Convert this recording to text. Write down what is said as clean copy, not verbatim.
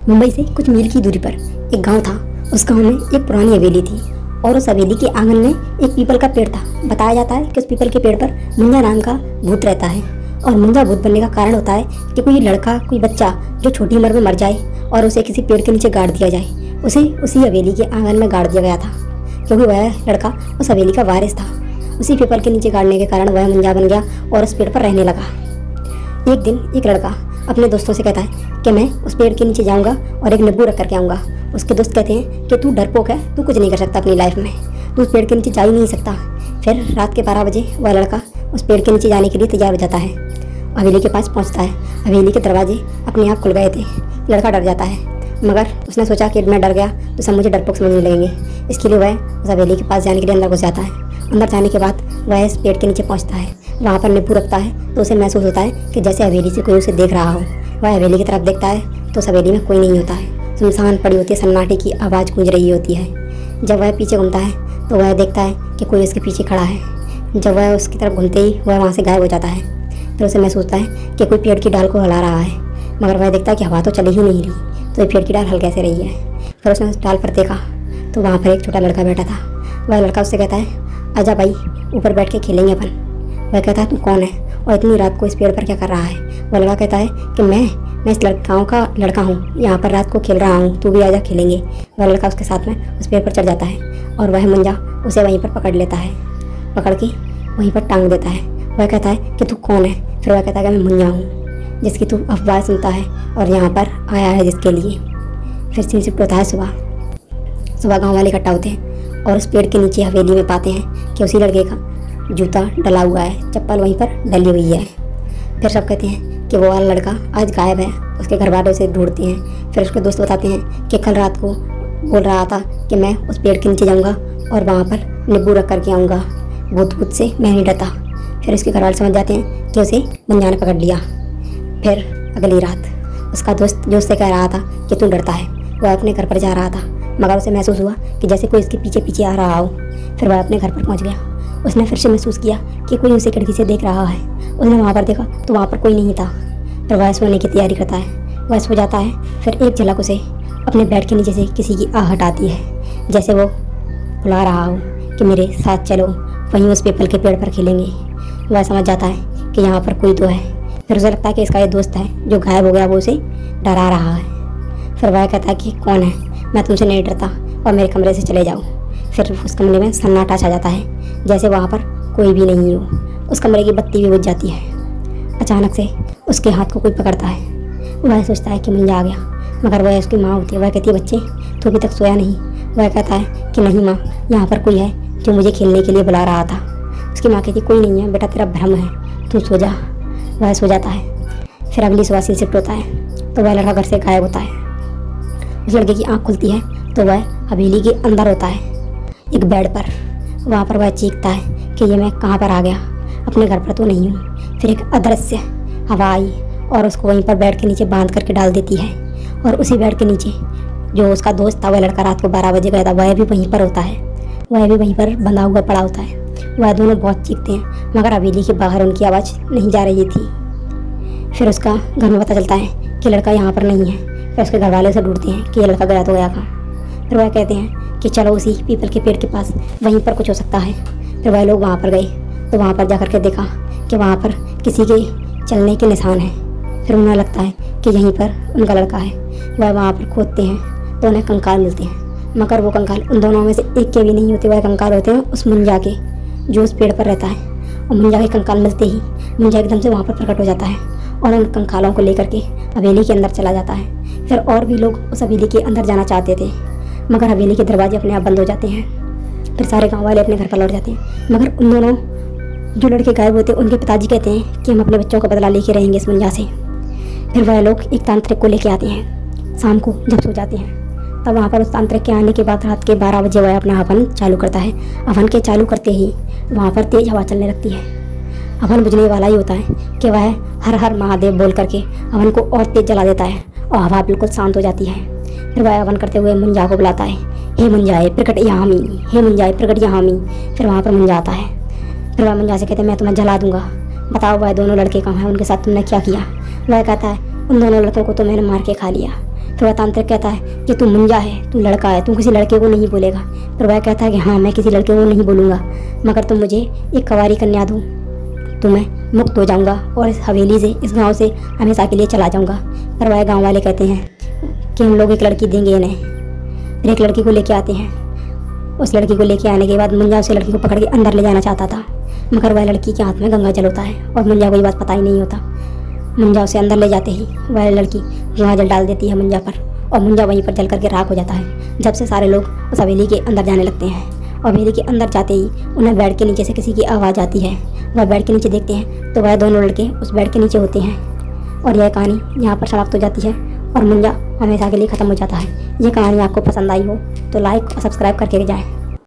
मुंबई से कुछ मील की दूरी पर एक गांव था। उस गांव में एक पुरानी हवेली थी और उस हवेली के आंगन में एक पीपल का पेड़ था। बताया जाता है कि उस पीपल के पेड़ पर मुंजा नाम का भूत रहता है और मुंजा भूत बनने का कारण होता है कि कोई लड़का, कोई बच्चा जो छोटी उम्र में मर जाए और उसे किसी पेड़ के नीचे गाड़ दिया जाए, उसे उसी हवेली के आंगन में गाड़ दिया गया था क्योंकि वह लड़का उस हवेली का वारिस था। उसी पीपल के नीचे गाड़ने के कारण वह मुंजा बन गया और उस पेड़ पर रहने लगा। एक दिन एक लड़का अपने दोस्तों से कहता है कि मैं उस पेड़ के नीचे जाऊंगा और एक नींबू रख करके आऊँगा। उसके दोस्त कहते हैं कि तू डरपोक है, तू कुछ नहीं कर सकता अपनी लाइफ में, तू उस पेड़ के नीचे जा ही नहीं सकता। फिर रात के 12 बजे वह लड़का उस पेड़ के नीचे जाने के लिए तैयार हो जाता है। हवेली के पास पहुंचता है। हवेली के दरवाजे अपने आप खुल गए थे। लड़का डर जाता है, मगर उसने सोचा कि मैं डर गया तो सब मुझे डरपोक समझने लगेंगे। इसके लिए वह उस हवेली के पास जाने के लिए अंदर घुस जाता है। अंदर जाने के बाद वह इस पेड़ के नीचे पहुंचता है। वहाँ पर नींबू रखता है तो उसे महसूस होता है कि जैसे हवेली से कोई उसे देख रहा हो। वह हवेली की तरफ देखता है तो उस हवेली में कोई नहीं होता है। सुनसान पड़ी होती है, सन्नाटे की आवाज़ गूंज रही होती है। जब वह पीछे घूमता है तो वह देखता है कि कोई उसके पीछे खड़ा है। जब वह उसकी तरफ घूमते ही वह वहाँ से गायब हो जाता है। फिर उसे महसूस होता है कि कोई पेड़ की डाल को हिला रहा है, मगर वह देखता है कि हवा तो चली ही नहीं रही, तो ये पेड़ की डाल हल कैसे रही है। फिर उसने उस डाल पर देखा तो वहाँ पर एक छोटा लड़का बैठा था। वह लड़का उससे कहता है, आजा भाई, ऊपर बैठ के खेलेंगे अपन। वह कहता है, तू कौन है और इतनी रात को इस पेड़ पर क्या कर रहा है। वह लड़का कहता है कि मैं इस गाँव का लड़का हूँ, यहाँ पर रात को खेल रहा हूँ, तू भी आजा खेलेंगे। वह लड़का उसके साथ में उस पेड़ पर चढ़ जाता है और वह मुंजा उसे वहीं पर पकड़ लेता है, पकड़ के वहीं पर टांग देता है। वह कहता है कि तू कौन है। फिर वह कहता है कि मैं मुंजा हूँ, जिसकी तू अफवाह सुनता है और यहाँ पर आया है जिसके लिए। फिर सीन शिफ्ट होता है सुबह गाँव वाले इकट्ठा होते हैं और उस पेड़ के नीचे हवेली में पाते हैं कि उसी लड़के का जूता डला हुआ है, चप्पल वहीं पर डली हुई है। फिर सब कहते हैं कि वो वाला लड़का आज गायब है। उसके घर वाले उसे ढूंढते हैं। फिर उसके दोस्त बताते हैं कि कल रात को बोल रहा था कि मैं उस पेड़ के नीचे जाऊंगा और वहाँ पर नींबू रख करके आऊँगा, भूत से मैं नहीं डरता। फिर उसके घर वाले समझ जाते हैं कि उसे मुंजा ने पकड़ लिया। फिर अगली रात उसका दोस्त जो उससे कह रहा था कि तू डरता है, वह अपने घर पर जा रहा था, मगर उसे महसूस हुआ कि जैसे कोई इसके पीछे पीछे आ रहा हो। फिर वह अपने घर पर पहुँच गया। उसने फिर से महसूस किया कि कोई उसे खिड़की से देख रहा है। उसने वहाँ पर देखा तो वहाँ पर कोई नहीं था। फिर वह सोने की तैयारी करता है। वह सो जाता है। फिर एक झलक उसे अपने बेड के नीचे से किसी की आहट आती है, जैसे वो बुला रहा हो कि मेरे साथ चलो, वहीं उस पीपल के पेड़ पर खेलेंगे। वह समझ जाता है कि यहाँ पर कोई तो है। फिर उसे लगता है कि इसका ये दोस्त है जो गायब हो गया, वो उसे डरा रहा है। फिर वह कहता है कि कौन है, मैं तुमसे नहीं डरता और मेरे कमरे से चले जाओ। फिर उस कमरे में सन्नाटा छा जाता है, जैसे वहाँ पर कोई भी नहीं हो। उस कमरे की बत्ती भी बुझ जाती है। अचानक से उसके हाथ को कोई पकड़ता है। वह सोचता है कि मुंजा आ गया, मगर वह उसकी माँ होती है। वह कहती है, बच्चे तू अभी तक सोया नहीं। वह कहता है कि नहीं माँ, यहाँ पर कोई है जो मुझे खेलने के लिए बुला रहा था। उसकी माँ कहती, कोई नहीं है बेटा, तेरा भ्रम है, तू सो जा। वह सो जाता है। फिर अगली सुबह सीन शिफ्ट होता है तो वह लड़का घर से गायब होता है। उस लड़के की आँख खुलती है तो वह हवेली के अंदर होता है, एक बेड पर। वहाँ पर वह चीखता है कि ये मैं कहाँ पर आ गया, अपने घर पर तो नहीं हूँ। फिर एक अदृश्य हवा आई और उसको वहीं पर बेड के नीचे बांध करके डाल देती है। और उसी बेड के नीचे जो उसका दोस्त था, वह लड़का रात को 12 बजे गया था, वह भी वहीं पर होता है। वह भी वहीं पर बंधा हुआ पड़ा होता है। वह दोनों बहुत चीखते हैं, मगर हवेली के बाहर उनकी आवाज़ नहीं जा रही थी। फिर उसका घर में पता चलता है कि लड़का यहाँ पर नहीं है। फिर उसके घर वाले उसे ढूंढते हैं कि ये लड़का गया तो गया कहाँ। फिर वह कहते हैं कि चलो उसी पीपल के पेड़ के पास, वहीं पर कुछ हो सकता है। फिर वह लोग वहाँ पर गए तो वहाँ पर जाकर के देखा कि वहाँ पर किसी के चलने के निशान हैं। फिर उन्हें लगता है कि यहीं पर उनका लड़का है। वह वहाँ पर खोदते हैं तो उन्हें कंकाल मिलते हैं, मगर वो कंकाल उन दोनों में से एक के भी नहीं होते। वह कंकाल होते हैं उस मुंजा के जो उस पेड़ पर रहता है। और मुंजा के कंकाल मिलते ही मुंजा एकदम से वहाँ पर प्रकट हो जाता है और उन कंकालों को लेकर के हवेली के अंदर चला जाता है। फिर और भी लोग उस हवेली के अंदर जाना चाहते थे, मगर हवेली के दरवाजे अपने आप बंद हो जाते हैं। फिर सारे गांव वाले अपने घर पर लौट जाते हैं, मगर उन दोनों जो लड़के गायब होते हैं उनके पिताजी कहते हैं कि हम अपने बच्चों का बदला लेके रहेंगे इस मुंजा से। फिर वह लोग एक तांत्रिक को लेके आते हैं। शाम को जब सो जाते हैं तब वहाँ पर उस तांत्रिक के आने के बाद रात के 12 बजे वह अपना हवन चालू करता है। हवन के चालू करते ही वहाँ पर तेज हवा चलने लगती है। हवन बुझने वाला ही होता है कि वह हर हर महादेव बोल करके हवन को और तेज जला देता है और हवा बिल्कुल शांत हो जाती है। फिर वह हवन करते हुए मुंजा को बुलाता है, हे मुंजाए प्रकट यामी, हे मुंजाए प्रकट यामी। फिर वहाँ पर मुंजा आता है। फिर वह मुंजा से कहते हैं, मैं तुम्हें जला दूंगा, बताओ वह दोनों लड़के कहाँ हैं, उनके साथ तुमने क्या किया। वह कहता है, उन दोनों लड़कों को तो मैंने मार के खा लिया। फिर वह तांत्रिक कहता है कि तू मुंजा है, तू लड़का है, तू किसी लड़के को नहीं बोलेगा। फिर वह कहता है कि हाँ, मैं किसी लड़के को नहीं बोलूँगा, मगर तुम मुझे एक कंवारी कन्या दो तो मैं मुक्त हो जाऊँगा और इस हवेली से, इस गांव से हमेशा के लिए चला जाऊँगा। पर वह गांव वाले कहते हैं कि हम लोग एक लड़की देंगे इन्हें। फिर एक लड़की को लेके आते हैं। उस लड़की को लेके आने के बाद मुंजा उस लड़की को पकड़ के अंदर ले जाना चाहता था, मगर वह लड़की के हाथ में गंगा जल होता है और मुंजा को ये बात पता ही नहीं होता। मुंजा उसे अंदर ले जाते ही वह लड़की गंगा जल डाल देती है मुंजा पर, और मुंजा वहीं पर जल करके राख हो जाता है। जब से सारे लोग उस हवेली के अंदर जाने लगते हैं, और हवेली के अंदर जाते ही उन्हें बेड के नीचे से किसी की आवाज़ आती है। वह बेड के नीचे देखते हैं तो वह दोनों लड़के उस बेड के नीचे होते हैं, और यह कहानी यहाँ पर समाप्त हो जाती है और मुंजा हमेशा के लिए ख़त्म हो जाता है। ये कहानी आपको पसंद आई हो तो लाइक और सब्सक्राइब करके जाएँ।